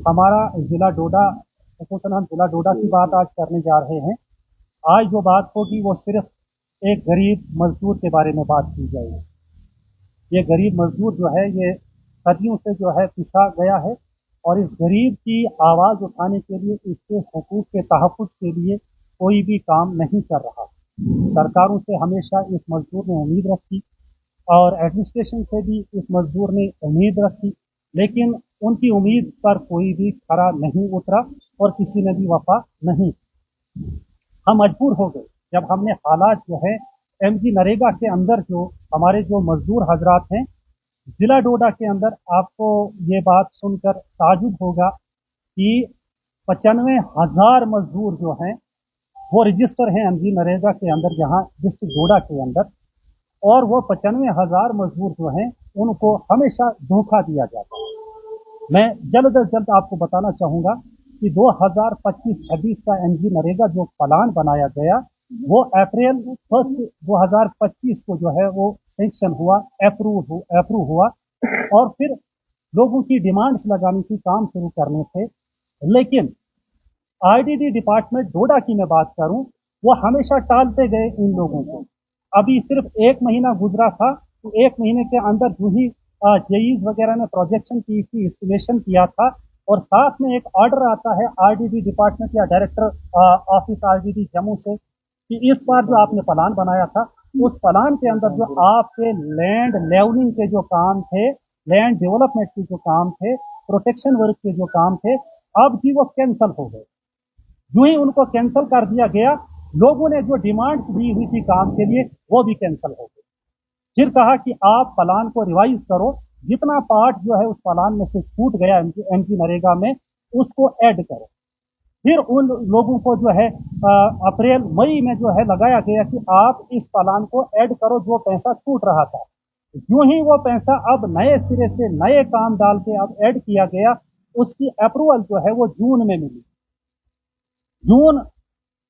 हमारा जिला डोडा, खसूसन हम जिला डोडा की बात आज करने जा रहे हैं। आज जो बात होगी वो सिर्फ एक गरीब मजदूर के बारे में बात की जाएगी। ये गरीब मजदूर जो है ये सदियों से जो है पिसा गया है और इस गरीब की आवाज़ उठाने के लिए, इसके हुकूक के तहफ़्फ़ुज़ के लिए कोई भी काम नहीं कर रहा। सरकारों से हमेशा इस मजदूर ने उम्मीद रखी और एडमिनिस्ट्रेशन से भी इस मजदूर ने उम्मीद रखी, लेकिन उनकी उम्मीद पर कोई भी खरा नहीं उतरा और किसी ने भी वफा नहीं। हम मजबूर हो गए जब हमने हालात जो है एमजी नरेगा के अंदर जो हमारे जो मजदूर हजरात हैं जिला डोडा के अंदर, आपको ये बात सुनकर ताजुब होगा कि 95,000 मजदूर जो हैं वो रजिस्टर हैं एमजी नरेगा के अंदर, यहाँ डिस्ट्रिक्ट डोडा के अंदर। और वो 95,000 मजदूर जो हैं उनको हमेशा धोखा दिया जाता है। मैं जल्द अज जल्द आपको बताना चाहूँगा कि 2025-26 का एमजी नरेगा जो प्लान बनाया गया वो अप्रैल 1 2025 को जो है वो सेंक्शन हुआ, अप्रूव हुआ और फिर लोगों की डिमांड्स लगानी थी, काम शुरू करने थे। लेकिन आईडीडी डिपार्टमेंट डोडा की मैं बात करूं, वो हमेशा टालते गए इन लोगों को। अभी सिर्फ 1 महीना गुजरा था, तो 1 महीने के अंदर जो ही जेईज वगैरह ने प्रोजेक्शन की थी, एस्टिमेशन किया था और साथ में एक ऑर्डर आता है आरडीडी डिपार्टमेंट या डायरेक्टर ऑफिस आरडीडी जम्मू से कि इस बार जो आपने प्लान बनाया था उस प्लान के अंदर जो आपके लैंड लेवलिंग के जो काम थे, लैंड डेवलपमेंट के जो काम थे, प्रोटेक्शन वर्क के जो काम थे, अब भी वो कैंसिल हो गए। यूं ही उनको कैंसिल कर दिया गया। लोगों ने जो डिमांड्स दी हुई थी काम के लिए वो भी कैंसिल हो गई। फिर कहा कि आप प्लान को रिवाइज करो, जितना पार्ट जो है उस प्लान में से छूट गया एमजी नरेगा में उसको ऐड करो। फिर उन लोगों को जो है अप्रैल मई में जो है लगाया गया कि आप इस प्लान को ऐड करो जो पैसा छूट रहा था। यूं ही वो पैसा अब नए सिरे से नए काम डाल के अब ऐड किया गया। उसकी अप्रूवल जो है वो जून में मिली। जून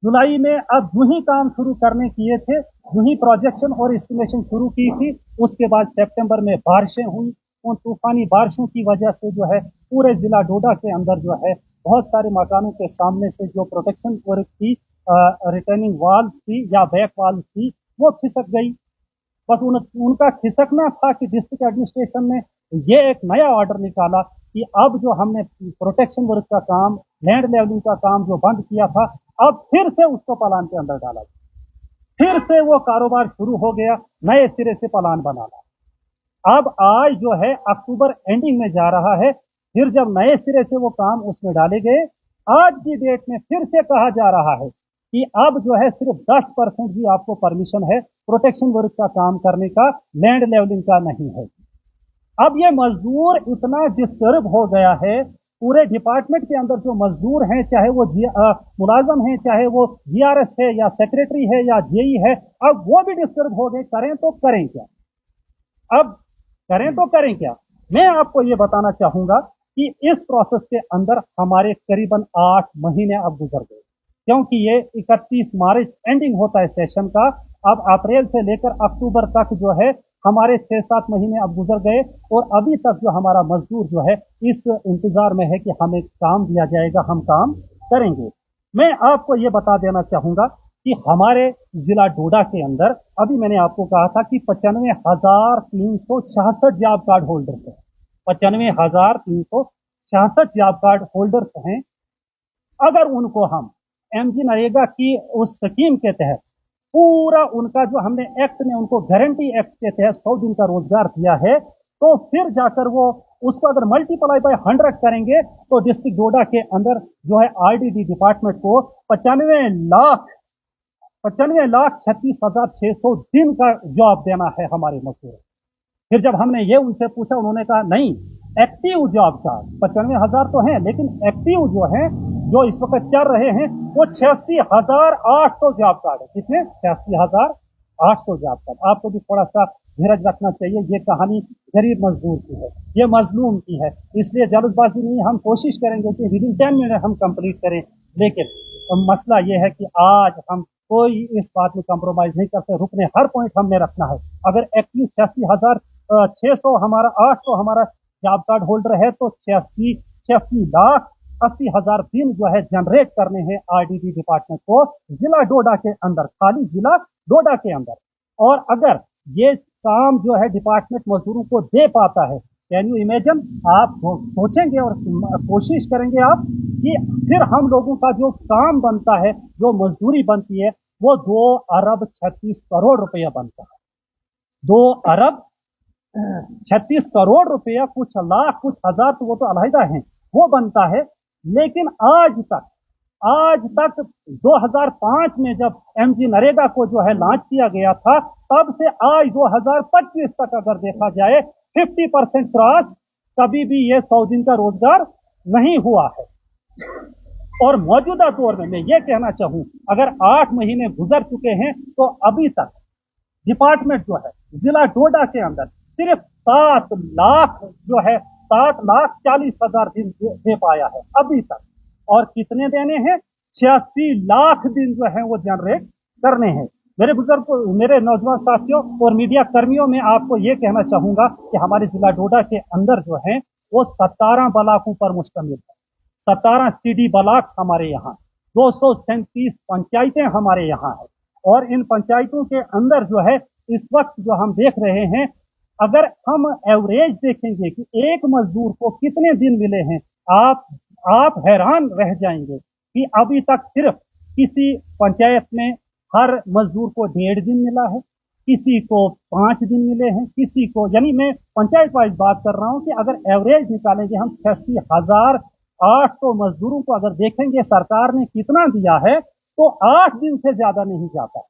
जुलाई में अब यूं ही काम शुरू करने किए थे, यूं ही प्रोजेक्शन और एस्टिमेशन शुरू की थी। उसके बाद सितंबर में बारिशें हुई। उन तूफानी बारिशों की वजह से जो है पूरे जिला डोडा के अंदर जो है बहुत सारे मकानों के सामने से जो प्रोटेक्शन वर्क थी, रिटर्निंग वॉल्स थी या बैक वॉल्स थी, वो खिसक गई। बस उनका खिसकना था कि डिस्ट्रिक्ट एडमिनिस्ट्रेशन ने ये एक नया ऑर्डर निकाला कि अब जो हमने प्रोटेक्शन वर्क का काम, लैंड लेवलिंग का काम जो बंद किया था, अब फिर से उसको प्लान के अंदर डाला गया। फिर से वो कारोबार शुरू हो गया, नए सिरे से प्लान बनाना। अब आज जो है अक्टूबर एंडिंग में जा रहा है, फिर जब नए सिरे से वो काम उसमें डाले गए, आज की डेट में फिर से कहा जा रहा है कि अब जो है सिर्फ 10% ही आपको परमिशन है प्रोटेक्शन वर्क का काम करने का, लैंड लेवलिंग का नहीं है। अब ये मजदूर इतना डिस्टर्ब हो गया है, पूरे डिपार्टमेंट के अंदर जो मजदूर हैं, चाहे वो मुलाजम हैं, चाहे वो जीआरएस है या सेक्रेटरी है या जेई है, अब वो भी डिस्टर्ब हो गए। करें तो करें क्या? अब करें तो करें क्या? मैं आपको ये बताना चाहूंगा कि इस प्रोसेस के अंदर हमारे करीबन 8 महीने अब गुजर गए, क्योंकि ये 31 मार्च एंडिंग होता है सेशन का। अब अप्रैल से लेकर अक्टूबर तक जो है हमारे 6-7 महीने अब गुजर गए और अभी तक जो हमारा मजदूर जो है इस इंतजार में है कि हमें काम दिया जाएगा, हम काम करेंगे। मैं आपको ये बता देना चाहूंगा कि हमारे जिला डोडा के अंदर अभी मैंने आपको कहा था कि 95,366 जॉब कार्ड होल्डर्स हैं। 95,366 जॉब कार्ड होल्डर्स हैं। अगर उनको हम एमजी नरेगा की उस स्कीम के तहत पूरा उनका जो हमने एक्ट में उनको गारंटी एक्ट के तहत 100 दिन का रोजगार दिया है, तो फिर जाकर वो उसको अगर मल्टीप्लाई बाय 100 करेंगे तो डिस्ट्रिक्ट डोडा के अंदर जो है आरडीडी डिपार्टमेंट को 95,36,600 दिन का जॉब देना है हमारे मजदूर। फिर जब हमने ये उनसे पूछा, उन्होंने कहा नहीं, एक्टिव जॉब कार्ड 95,000 तो हैं, लेकिन एक्टिव जो है जो इस वक्त चल रहे हैं वो 86,800 जॉब कार्ड है। कितने? 86,800 जॉब कार्ड। आपको भी थोड़ा सा धीरज रखना चाहिए, ये कहानी गरीब मजदूर की है, ये मजलूम की है, इसलिए जल्दबाजी नहीं, हम कोशिश करेंगे कि विदिन 10 मिनट हम कंप्लीट करें। लेकिन मसला ये है कि आज हम कोई इस बात में कंप्रोमाइज नहीं करते, रुकने हर पॉइंट हमने रखना है। अगर एक्टिव 86,600 हमारा 800 हमारा जॉब कार्ड होल्डर है तो 86 86,80,000 दिन जो है जनरेट करने हैं आरडीडी डिपार्टमेंट को जिला डोडा के अंदर, खाली जिला डोडा के अंदर। और अगर ये काम जो है डिपार्टमेंट मजदूरों को दे पाता है, कैन यू इमेजिन, आप सोचेंगे और कोशिश करेंगे आप कि फिर हम लोगों का जो काम बनता है, जो मजदूरी बनती है, वो 2 अरब 36 करोड़ रुपया बनता है। 2 अरब 36 करोड़ रुपया, कुछ लाख कुछ हजार तो वो तो अलहदा है, वो बनता है। लेकिन आज तक 2005 में जब एमजी नरेगा को जो है लॉन्च किया गया था, तब से आज 2025 तक अगर देखा जाए 50% क्रॉस, कभी भी ये 100 दिन का रोजगार नहीं हुआ है। और मौजूदा दौर में मैं ये कहना चाहूं, अगर 8 महीने गुजर चुके हैं तो अभी तक डिपार्टमेंट जो है जिला डोडा के अंदर सिर्फ 7 लाख जो है 7,40,000 दिन दे पाया है अभी तक। और कितने देने हैं? 86 लाख दिन जो है वो जनरेट करने हैं। मेरे बुजुर्ग, मेरे नौजवान साथियों और मीडिया कर्मियों में आपको ये कहना चाहूंगा कि हमारे जिला डोडा के अंदर जो है वो 17 ब्लॉकों पर मुश्तमिल है। 17 सीडी ब्लॉक्स हमारे यहाँ, 237 पंचायतें हमारे यहाँ है। और इन पंचायतों के अंदर जो है इस वक्त जो हम देख रहे हैं, अगर हम एवरेज देखेंगे कि एक मजदूर को कितने दिन मिले हैं, आप हैरान रह जाएंगे कि अभी तक सिर्फ किसी पंचायत में हर मजदूर को 1.5 दिन मिला है, किसी को 5 दिन मिले हैं, किसी को, यानी मैं पंचायत वाइज बात कर रहा हूं कि अगर एवरेज निकालेंगे हम 86,800 मजदूरों को अगर देखेंगे सरकार ने कितना दिया है, तो 8 दिन से ज्यादा नहीं जाता।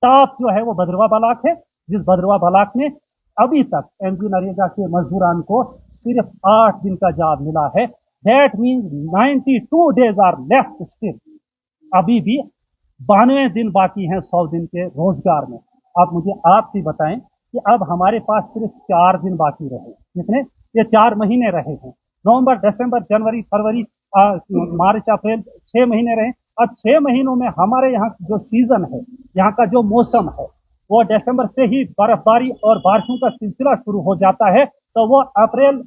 टॉप जो है वो भद्रवा ब्लॉक है, जिस भद्रवा ब्लॉक में अभी तक एमजी नरेगा के मजदूरान को सिर्फ 8 दिन का जॉब मिला है। That means 92 days are left still, अभी भी 92 दिन बाकी हैं 100 दिन के रोजगार में। अब मुझे आप भी बताएं कि अब हमारे पास सिर्फ 4 दिन बाकी रहे, कितने? ये 4 महीने रहे हैं, नवंबर, दिसंबर, जनवरी, फरवरी, मार्च, अप्रैल, 6 महीने रहे। अब 6 महीनों में हमारे यहाँ जो सीजन है, यहाँ का जो मौसम है, वो दिसंबर से ही बर्फबारी और बारिशों का सिलसिला शुरू हो जाता है, तो वो अप्रैल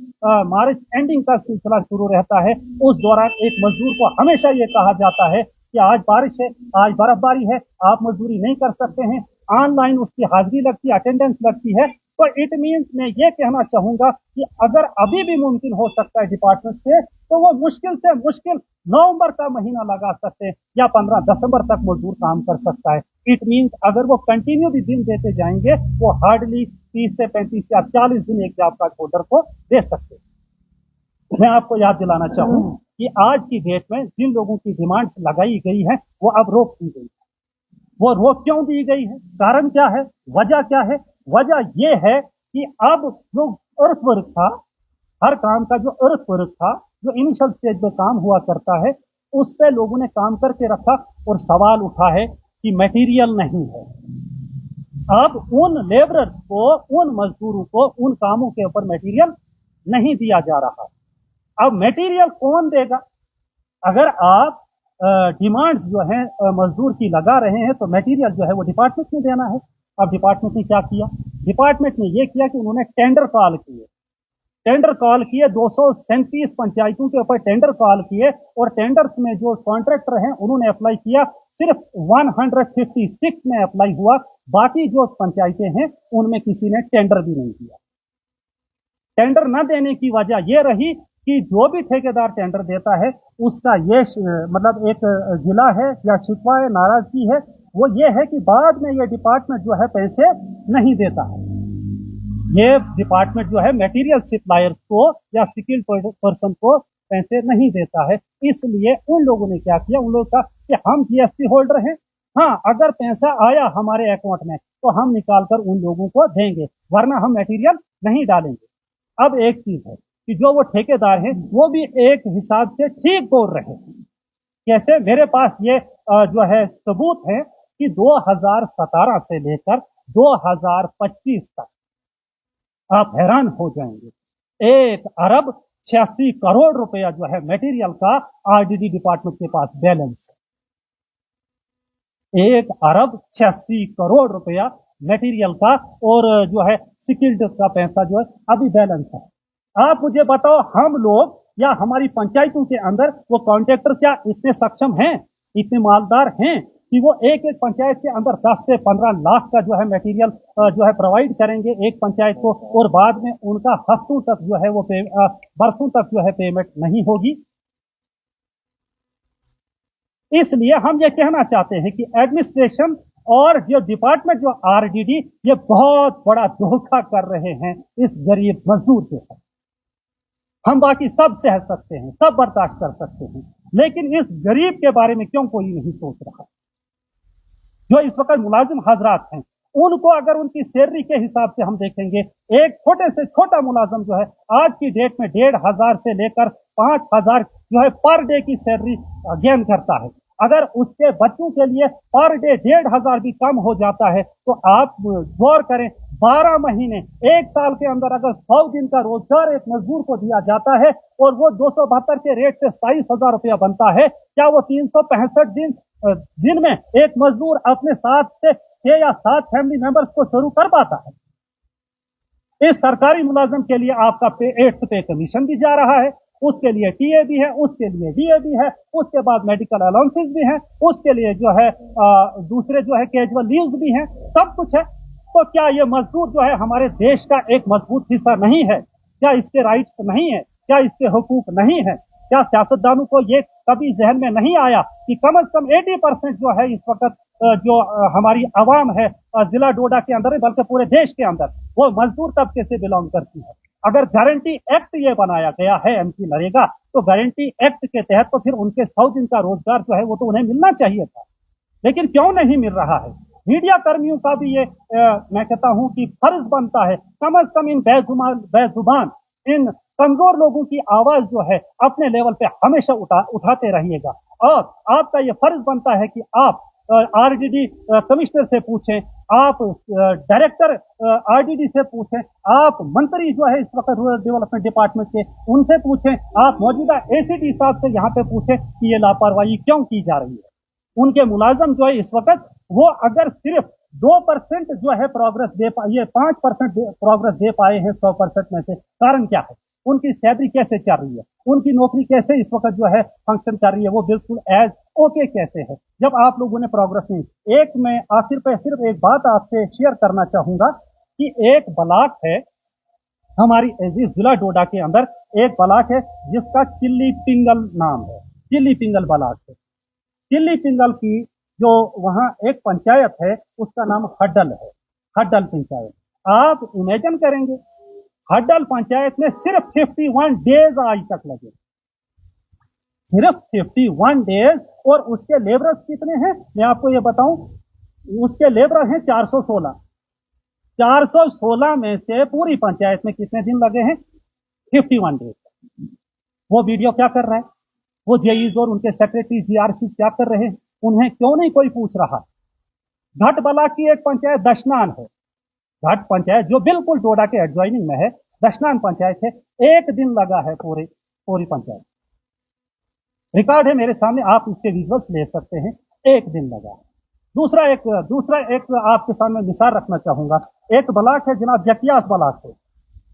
मार्च एंडिंग का सिलसिला शुरू रहता है। उस दौरान एक मजदूर को हमेशा ये कहा जाता है कि आज बारिश है, आज बर्फबारी है, आप मजदूरी नहीं कर सकते हैं, ऑनलाइन उसकी हाजिरी लगती है, अटेंडेंस लगती है। तो इट मीन्स मैं ये कहना चाहूंगा कि अगर अभी भी मुमकिन हो सकता है डिपार्टमेंट से, तो वो मुश्किल से मुश्किल नवंबर का महीना लगा सकते हैं या 15 दिसंबर तक मजदूर काम कर सकता है। इट मीन्स अगर वो कंटिन्यू भी दिन देते जाएंगे, वो हार्डली 30 से 35 या 40 दिन एक जॉब कार्ड होल्डर को दे सकते हैं। मैं आपको याद दिलाना चाहूँ कि आज की डेट में जिन लोगों की डिमांड्स लगाई गई है, वो अब रोक दी गई है। वो रोक क्यों दी गई है? कारण क्या है? वजह क्या है? वजह यह है कि अब जो अर्थ था, हर काम का जो अर्थ था, जो इनिशियल स्टेज में काम हुआ करता है, उस पे लोगों ने काम करके रखा और सवाल उठा है कि मटेरियल नहीं है। अब उन लेबरर्स को, उन मजदूरों को उन कामों के ऊपर मटेरियल नहीं दिया जा रहा। अब मटेरियल कौन देगा? अगर आप डिमांड्स जो है मजदूर की लगा रहे हैं, तो मटेरियल जो है वो डिपार्टमेंट ने देना है। अब डिपार्टमेंट ने क्या किया? डिपार्टमेंट ने ये किया कि उन्होंने टेंडर कॉल किए, 237 पंचायतों के ऊपर टेंडर कॉल किए, और टेंडर्स में जो कॉन्ट्रैक्टर हैं उन्होंने अप्लाई किया, सिर्फ 156 में अप्लाई हुआ, बाकी जो पंचायतें हैं उनमें किसी ने टेंडर भी नहीं दिया। टेंडर न देने की वजह यह रही कि जो भी ठेकेदार टेंडर देता है, उसका ये मतलब एक जिला है या शिकवा है, नाराजगी है, वो ये है कि बाद में ये डिपार्टमेंट जो है पैसे नहीं देता है। ये डिपार्टमेंट जो है मटेरियल सप्लायर्स को या स्किल्ड पर्सन को पैसे नहीं देता है। इसलिए उन लोगों ने क्या किया? उन लोगों का कि हम जीएसटी होल्डर हैं, हाँ, अगर पैसा आया हमारे अकाउंट में तो हम निकाल कर उन लोगों को देंगे, वरना हम मटेरियल नहीं डालेंगे। अब एक चीज है कि जो वो ठेकेदार हैं वो भी एक हिसाब से ठीक बोल रहे हैं। कैसे? मेरे पास ये जो है सबूत है कि 2017 से लेकर 2025 तक आप हैरान हो जाएंगे, 1 अरब 86 करोड़ रुपया जो है मटेरियल का आरडीडी डिपार्टमेंट के पास बैलेंस है। 1 अरब 86 करोड़ रुपया मटेरियल का, और जो है स्किल्ड का पैसा जो है अभी बैलेंस है। आप मुझे बताओ, हम लोग या हमारी पंचायतों के अंदर वो कॉन्ट्रैक्टर क्या इतने सक्षम हैं, इतने मालदार हैं कि वो एक एक पंचायत के अंदर 10 से 15 लाख का जो है मटेरियल जो है प्रोवाइड करेंगे एक पंचायत को, और बाद में उनका हफ्तों तक जो है वो बरसों तक जो है पेमेंट नहीं होगी। इसलिए हम ये कहना चाहते हैं कि एडमिनिस्ट्रेशन और जो डिपार्टमेंट जो आरडीडी ये बहुत बड़ा धोखा कर रहे हैं इस गरीब मजदूर के साथ। हम बाकी सब सह सकते हैं, सब बर्दाश्त कर सकते हैं, लेकिन इस गरीब के बारे में क्यों कोई नहीं सोच रहा। जो इस वक्त मुलाजिम हजरात हैं उनको अगर उनकी सैलरी के हिसाब से हम देखेंगे, एक छोटे से छोटा मुलाजिम जो है आज की डेट में 1,500 से लेकर 5,000 जो है पर डे की सैलरी गेन करता है। अगर उसके बच्चों के लिए पर डे 1,500 भी कम हो जाता है तो आप गौर करें, 12 महीने एक साल के अंदर अगर 100 दिन का रोजगार एक मजदूर को दिया जाता है और वो 272 के रेट से 27,000 रुपया बनता है, क्या वो 365 दिन में एक मजदूर अपने 7 से 6 या 7 फैमिली मेंबर्स को शुरू कर पाता है? इस सरकारी मुलाजिम के लिए आपका 8th पे कमीशन भी जा रहा है, उसके लिए टीए भी है, उसके लिए डीए भी है, उसके बाद मेडिकल अलाउंसेस भी हैं, उसके लिए जो है दूसरे जो है कैजुअल लीव्स भी हैं, सब कुछ है। तो क्या ये मजदूर जो है हमारे देश का एक मजबूत हिस्सा नहीं है? क्या इसके राइट्स नहीं है? क्या इसके हुकूक नहीं है? क्या सियासतदानों को ये कभी जहन में नहीं आया कि कम से कम 80% जो है इस वक्त जो हमारी आवाम है जिला डोडा के अंदर बल्कि पूरे देश के अंदर वो मजदूर तबके से बिलोंग करती है। अगर गारंटी एक्ट ये बनाया गया है एमपी नरेगा, तो गारंटी एक्ट के तहत तो फिर उनके 100 दिन का रोजगार जो है वो तो उन्हें मिलना चाहिए था, लेकिन क्यों नहीं मिल रहा है? मीडिया कर्मियों का भी ये मैं कहता हूं कि फर्ज बनता है कम से कम इन बेजुबान इन कमजोर लोगों की आवाज जो है अपने लेवल पे हमेशा उठाते रहिएगा। और आपका ये फर्ज बनता है कि आप आरडीडी कमिश्नर से पूछें, आप डायरेक्टर आरडीडी से पूछें, आप मंत्री जो है इस वक्त रूरल डेवलपमेंट डिपार्टमेंट के उनसे पूछें, आप मौजूदा एसीडी साहब से यहाँ पे पूछें कि ये लापरवाही क्यों की जा रही है। उनके मुलाजम जो है इस वक्त वो अगर सिर्फ 2% जो है प्रोग्रेस दे पाए, ये 5% प्रोग्रेस दे पाए हैं 100% में से, कारण क्या है? उनकी सैलरी कैसे चल रही है? उनकी नौकरी कैसे इस वक्त जो है फंक्शन कर रही है? वो बिल्कुल एज ओके कैसे है जब आप लोगों ने प्रोग्रेस नहीं। एक मैं आखिर पे सिर्फ एक बात आपसे शेयर करना चाहूंगा कि एक ब्लॉक है हमारी इस जिला डोडा के अंदर, एक ब्लॉक है जिसका चिल्ली पिंगल नाम है, चिल्ली पिंगल ब्लॉक है। चिल्ली पिंगल की जो वहां एक पंचायत है उसका नाम हड्डल है, हड्डल पंचायत। आप इमेजिन करेंगे हड्डल पंचायत में सिर्फ 51 डेज आज तक लगे, सिर्फ 51 डेज, और उसके लेबरर्स कितने हैं मैं आपको ये बताऊं, उसके लेबर हैं 416। 416 में से पूरी पंचायत में कितने दिन लगे हैं? 51 डेज। वो वीडियो क्या कर रहा है? वो जेईज और उनके सेक्रेटरी जीआरसी क्या कर रहे हैं? उन्हें क्यों नहीं कोई पूछ रहा? घट ब्लॉक की एक पंचायत दशनान है, घट पंचायत जो बिल्कुल डोडा के एडजॉइनिंग में है, दशनान पंचायत है, एक दिन लगा है पूरी पंचायत। रिकॉर्ड है मेरे सामने, आप उसके विजुअल्स ले सकते हैं, एक दिन लगा है। दूसरा एक आपके सामने मिसाल रखना चाहूंगा, एक ब्लॉक है जनाब जकियास ब्लॉक है।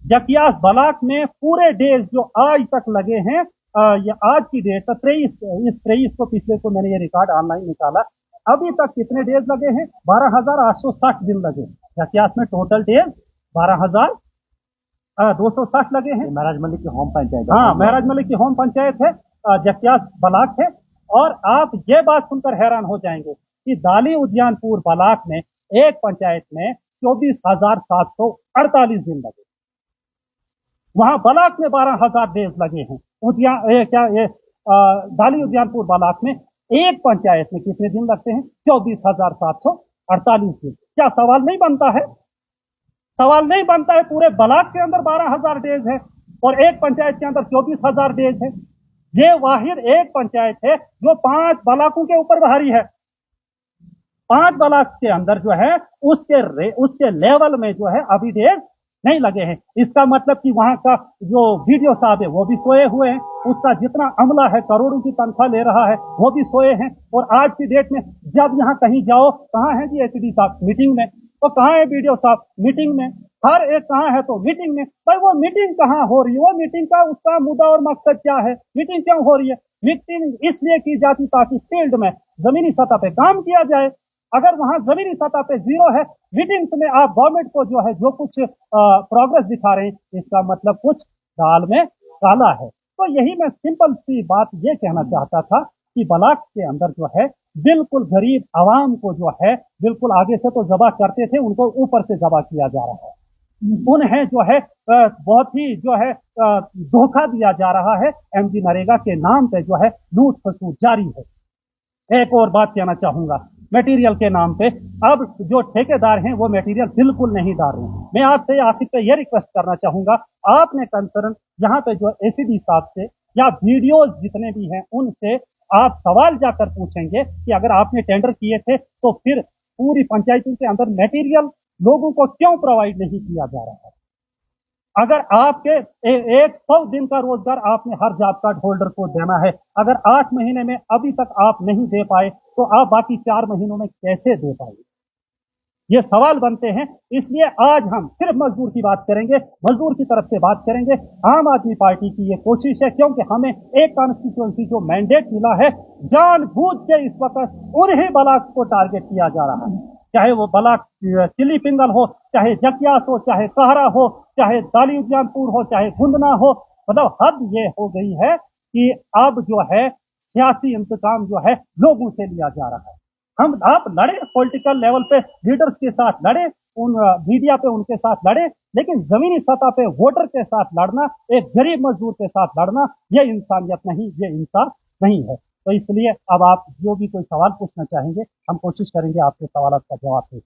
जकियास ब्लॉक में पूरे डेज जो आज तक लगे हैं, ये आज की डेट तक 23 को पिछले को मैंने ये रिकॉर्ड ऑनलाइन निकाला, अभी तक कितने डेज लगे हैं? 12,860 दिन लगे। जकियास में टोटल डेज 12,260 लगे हैं। महराज मलिक की होम पंचायत, हाँ महराज मलिक की होम पंचायत है, जकियास ब्लॉक है। और आप ये बात सुनकर हैरान हो जाएंगे कि दाली उद्यानपुर ब्लॉक में एक पंचायत में 24,748 दिन लगे, वहां ब्लॉक में 12,000 डेज लगे हैं। दाली उद्यानपुर ब्लॉक में एक पंचायत में कितने दिन लगते हैं? 24,748 दिन। क्या सवाल नहीं बनता है? सवाल नहीं बनता है, पूरे ब्लॉक के अंदर 12,000 डेज है और एक पंचायत के अंदर 24,000 डेज है। ये वाहिद एक पंचायत है जो 5 ब्लॉकों के ऊपर भारी है। 5 ब्लॉक के अंदर जो है उसके लेवल में जो है अभी डेज नहीं लगे हैं। इसका मतलब कि वहां का जो वीडियो साहब है वो भी सोए हुए हैं, उसका जितना अमला है करोड़ों की तनख्वाह ले रहा है वो भी सोए हैं। और आज की डेट में जब यहाँ कहीं जाओ, कहाँ है जी एसीडी साहब? मीटिंग में। तो कहाँ है वीडियो साहब? मीटिंग में। हर एक कहाँ है तो मीटिंग में। भाई वो मीटिंग कहाँ हो रही है, वो मीटिंग का उसका मुद्दा और मकसद क्या है, मीटिंग क्यों हो रही है? मीटिंग इसलिए की जाती ताकि फील्ड में जमीनी सतह पे काम किया जाए। अगर वहां जमीनी सतह पे जीरो है, मीटिंग्स में आप गवर्नमेंट को जो है जो कुछ प्रोग्रेस दिखा रहे हैं, इसका मतलब कुछ दाल में काला है। तो यही मैं सिंपल सी बात ये कहना चाहता था कि ब्लॉक के अंदर जो है बिल्कुल गरीब आवाम को जो है बिल्कुल आगे से तो जबा करते थे, उनको ऊपर से जबा किया जा रहा है। उन्हें जो है बहुत ही जो है धोखा दिया जा रहा है। एमजी नरेगा के नाम पे जो है लूट खसूट जारी है। एक और बात कहना चाहूंगा मटेरियल के नाम पे, अब जो ठेकेदार हैं वो मटेरियल बिल्कुल नहीं डाल रहे हैं। मैं आपसे आखिर पे ये रिक्वेस्ट करना चाहूंगा, आपने कंसर्न यहाँ पे जो एसीडी साहब से या वीडियोज जितने भी हैं उनसे आप सवाल जाकर पूछेंगे कि अगर आपने टेंडर किए थे तो फिर पूरी पंचायतों के अंदर मटेरियल लोगों को क्यों प्रोवाइड नहीं किया जा रहा है? अगर आपके 100 दिन का रोजगार आपने हर जॉब कार्ड होल्डर को देना है, अगर 8 महीने में अभी तक आप नहीं दे पाए तो आप बाकी 4 महीनों में कैसे दे पाएंगे? ये सवाल बनते हैं। इसलिए आज हम सिर्फ मजदूर की बात करेंगे, मजदूर की तरफ से बात करेंगे। आम आदमी पार्टी की ये कोशिश है, क्योंकि हमें एक कॉन्स्टिट्यूंसी जो मैंडेट मिला है, जानबूझ के इस वक्त उन्हीं ब्लॉक को टारगेट किया जा रहा है। चाहे वो ब्लॉक चिली पिंगल हो, चाहे जकियास हो, चाहे कहरा हो, चाहे दाली उद्यानपुर हो, चाहे गुंदना हो। मतलब हद ये हो गई है कि अब जो है सियासी इंतकाम जो है लोगों से लिया जा रहा है। हम आप लड़े पॉलिटिकल लेवल पे लीडर्स के साथ लड़े, उन मीडिया पे उनके साथ लड़े, लेकिन जमीनी सतह पे वोटर के साथ लड़ना, एक गरीब मजदूर के साथ लड़ना, ये इंसानियत नहीं, ये इंसाफ नहीं है। तो इसलिए अब आप जो भी कोई सवाल पूछना चाहेंगे, हम कोशिश करेंगे आपके सवाल का जवाब दें।